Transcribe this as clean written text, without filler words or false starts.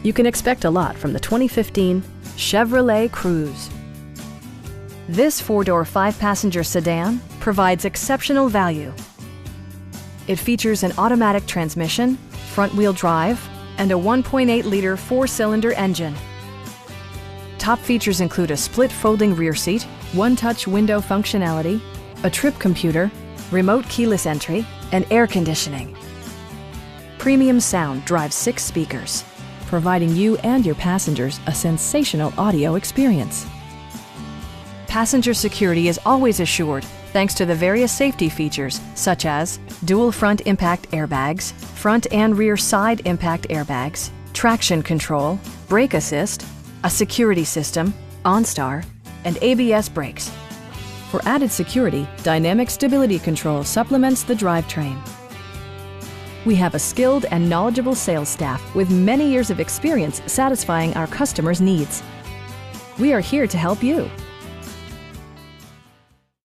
You can expect a lot from the 2015 Chevrolet Cruze. This four-door, five-passenger sedan provides exceptional value. It features an automatic transmission, front-wheel drive, and a 1.8-liter four-cylinder engine. Top features include a split folding rear seat, one-touch window functionality, a trip computer, remote keyless entry, and air conditioning. Premium sound drives 6 speakers, providing you and your passengers a sensational audio experience. Passenger security is always assured thanks to the various safety features such as dual front impact airbags, front and rear side impact airbags, traction control, brake assist, a security system, OnStar, and ABS brakes. For added security, dynamic stability control supplements the drivetrain. We have a skilled and knowledgeable sales staff with many years of experience satisfying our customers' needs. We are here to help you.